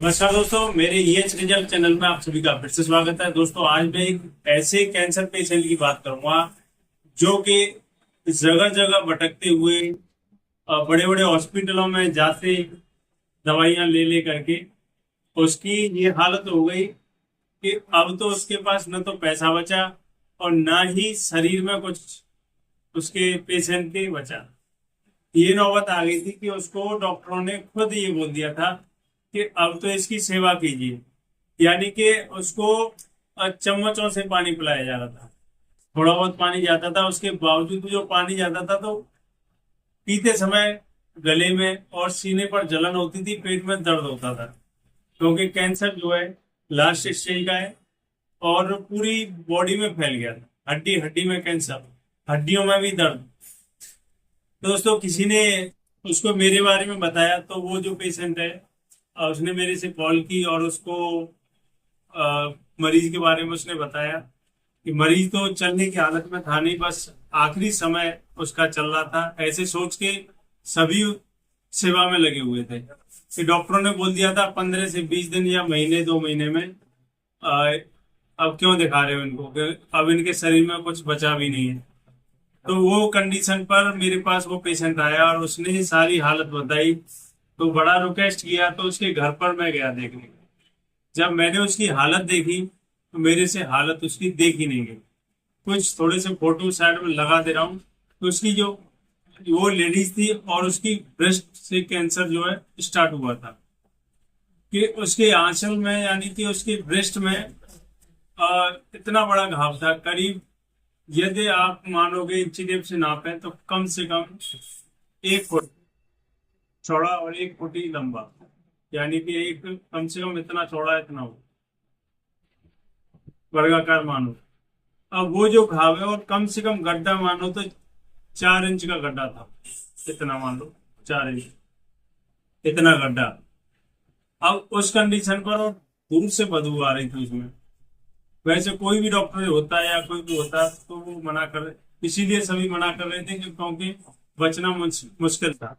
नमस्कार दोस्तों, मेरे ईएच रिजल्ट चैनल में आप सभी का फिर से स्वागत है। दोस्तों, आज मैं एक ऐसे कैंसर पेशेंट की बात करूंगा जो कि जगह जगह भटकते हुए बड़े बड़े हॉस्पिटलों में जाते दवाइयां ले ले करके उसकी ये हालत हो गई कि अब तो उसके पास न तो पैसा बचा और ना ही शरीर में कुछ उसके पेशेंट के बचा। ये नौबत आ गई थी कि उसको डॉक्टरों ने खुद ये बोल दिया था कि अब तो इसकी सेवा कीजिए। यानी कि उसको चम्मचों से पानी पिलाया जा रहा था। थोड़ा बहुत पानी जाता था, उसके बावजूद जो पानी जाता था तो पीते समय गले में और सीने पर जलन होती थी, पेट में दर्द होता था, क्योंकि कैंसर जो है लास्ट स्टेज का है और पूरी बॉडी में फैल गया था। हड्डी हड्डी में कैंसर, हड्डियों में भी दर्द। दोस्तों, किसी ने उसको मेरे बारे में बताया तो वो जो पेशेंट है उसने मेरे से कॉल की और उसको मरीज के बारे में उसने बताया कि मरीज तो चलने की हालत में था नहीं, बस आखिरी समय उसका चल रहा था। ऐसे सोच के सभी सेवा में लगे हुए थे कि डॉक्टरों ने बोल दिया था 15 से 20 दिन या महीने 2 महीने में अ, अब क्यों दिखा रहे हो इनको कि अब इनके शरीर में कुछ बचा भी नहीं है। तो वो कंडीशन पर मेरे पास वो पेशेंट आया और उसने सारी हालत बताई। तो बड़ा रिक्वेस्ट किया तो उसके घर पर मैं गया देखने। जब मैंने उसकी हालत देखी तो मेरे से हालत उसकी देखी नहीं गई। कुछ थोड़े से फोटो साइड में लगा दे रहा हूँ। तो उसकी जो वो लेडीज थी और उसकी ब्रेस्ट से कैंसर जो है स्टार्ट हुआ था कि उसके आंचल में, यानी कि उसके ब्रेस्ट में इतना बड़ा घाव था। करीब, यदि आप मानोगे इंची टेप से नापे तो कम से कम 1 फुट चौड़ा और 1 फुट ही लंबा। यानी कि एक कम से कम इतना चौड़ा, इतना हो वर्गाकार मानो। अब वो जो घाव है, और कम से कम गड्ढा मानो तो 4 इंच का गड्ढा था। इतना मान लो, 4 इंच इतना गड्ढा। अब उस कंडीशन पर और दूर से बदबू आ रही थी उसमें। वैसे कोई भी डॉक्टर होता है या कोई भी होता है तो वो मना कर, इसीलिए सभी मना कर रहे थे क्योंकि बचना मुश्किल था।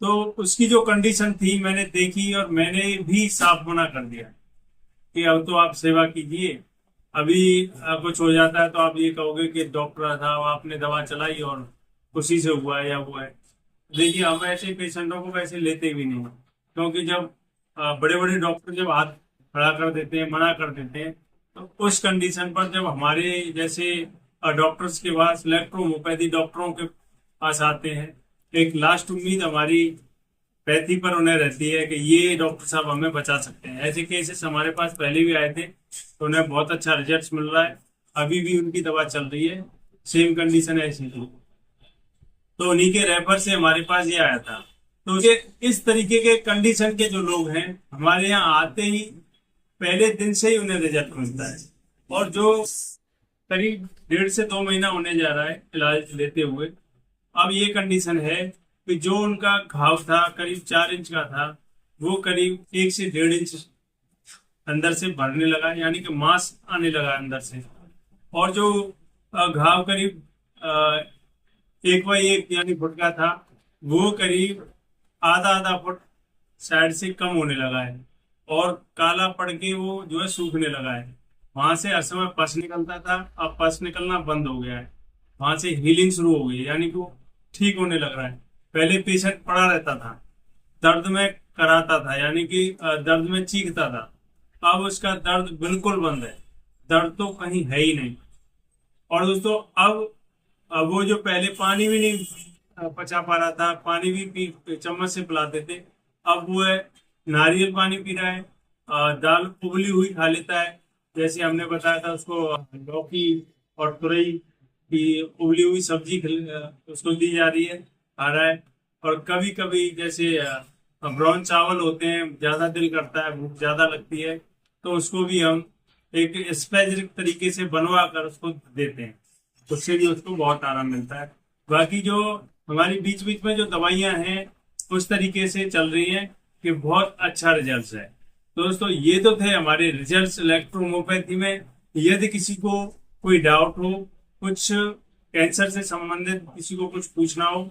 तो उसकी जो कंडीशन थी मैंने देखी और मैंने भी साफ मना कर दिया कि अब तो आप सेवा कीजिए। अभी कुछ हो जाता है तो आप ये कहोगे कि डॉक्टर था, आपने दवा चलाई और उसी से हुआ है या हुआ है। देखिए, हम ऐसे पेशेंटों को वैसे लेते भी नहीं, क्योंकि जब बड़े बड़े डॉक्टर जब हाथ खड़ा कर देते हैं, मना कर देते हैं, तो उस कंडीशन पर जब हमारे जैसे डॉक्टर्स के पास, इलेक्ट्रोहोम्योपैथी डॉक्टरों के पास आते हैं, एक लास्ट उम्मीद हमारी पैथी पर उन्हें रहती है कि ये डॉक्टर साहब हमें बचा सकते हैं। ऐसे केसेस हमारे पास पहले भी आए थे तो उन्हें बहुत अच्छा रिजल्ट मिल रहा है। अभी भी उनकी दवा चल रही है, सेम कंडीशन है ऐसी थी। तो उन्हीं के रेफर से हमारे पास ये आया था। तो ये इस तरीके के कंडीशन के जो लोग हैं हमारे यहाँ आते ही पहले दिन से ही उन्हें रिजल्ट मिलता है। और जो करीब 1.5 से 2 महीना होने जा रहा है इलाज लेते हुए, अब ये कंडीशन है कि जो उनका घाव था करीब 4 इंच का था, वो करीब 1 से 1.5 इंच अंदर से भरने लगा, यानी कि मांस आने लगा अंदर से। और जो घाव करीब 1 बाई 1 यानी फुट का था, वो करीब आधा आधा फुट साइड से कम होने लगा है और काला पड़ के वो जो है सूखने लगा है। वहां से हर समय पस निकलता था, अब पस निकलना बंद हो गया है। वहां से हीलिंग शुरू हो गई है, यानी कि वो ठीक होने लग रहा है। पहले पेशेंट पड़ा रहता था, दर्द में कराता था, यानी कि दर्द में चीखता था। अब उसका दर्द बिल्कुल बंद है, दर्द तो कहीं है ही नहीं। और दोस्तों, अब वो जो पहले पानी भी नहीं पचा पा रहा था, पानी भी चम्मच से पिलाते थे, अब वो है नारियल पानी पी रहा है। दाल उबली हुई खा लेता है, जैसे हमने बताया था उसको लौकी और तुरई की उबली हुई सब्जी उसको दी जा रही है, खा रहा है। और कभी कभी जैसे ब्राउन चावल होते हैं, ज्यादा दिल करता है, भूख ज्यादा लगती है, तो उसको भी हम एक स्पेसिफिक तरीके से बनवा कर उसको देते हैं। उससे भी उसको बहुत आराम मिलता है। बाकी जो हमारी बीच बीच में जो दवाइयां हैं उस तरीके से चल रही हैं कि बहुत अच्छा रिजल्ट है। तो दोस्तों, ये तो थे हमारे रिजल्ट इलेक्ट्रोहोम्योपैथी में। यदि किसी को कोई डाउट हो, कुछ कैंसर से संबंधित किसी को कुछ पूछना हो,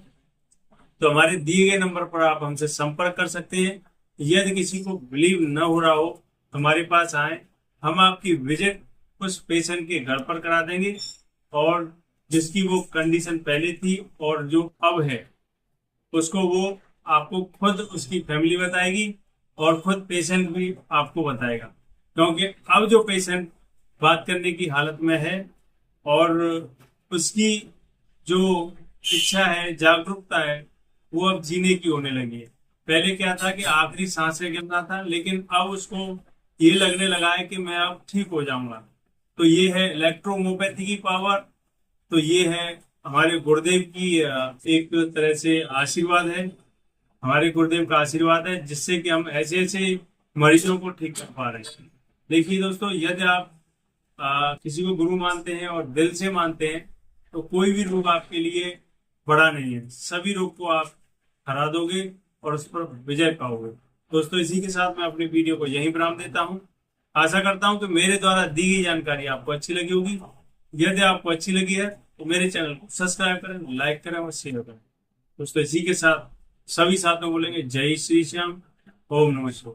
तो हमारे दिए गए नंबर पर आप हमसे संपर्क कर सकते हैं। यदि किसी को बिलीव न हो रहा हो हमारे पास आए, हम आपकी विजिट उस पेशेंट के घर पर करा देंगे, और जिसकी वो कंडीशन पहले थी और जो अब है उसको वो आपको खुद उसकी फैमिली बताएगी और खुद पेशेंट भी आपको बताएगा। क्योंकि अब जो पेशेंट बात करने की हालत में है और उसकी जो इच्छा है, जागरूकता है, वो अब जीने की होने लगी है। पहले क्या था कि आखिरी सांसें गिनना था, लेकिन अब उसको ये लगने लगा है कि मैं अब ठीक हो जाऊंगा। तो ये है इलेक्ट्रोहोम्योपैथी की पावर। तो ये है हमारे गुरुदेव की एक तरह से आशीर्वाद है, हमारे गुरुदेव का आशीर्वाद है, जिससे कि हम ऐसे ऐसे मरीजों को ठीक कर पा रहे हैं। देखिए दोस्तों, यदि आप किसी को गुरु मानते हैं और दिल से मानते हैं तो कोई भी रोग आपके लिए बड़ा नहीं है, सभी रोग को आप हरा दोगे और उस पर विजय पाओगे। दोस्तों, इसी के साथ मैं अपनी वीडियो को यहीं विराम देता हूं। आशा करता हूं कि मेरे द्वारा दी गई जानकारी आपको अच्छी लगी होगी। यदि आपको अच्छी लगी है तो मेरे चैनल को सब्सक्राइब करें, लाइक करें और शेयर करें। दोस्तों, इसी के साथ सभी साथियों को बोलेंगे जय श्री श्याम, ओम नमः शिवाय।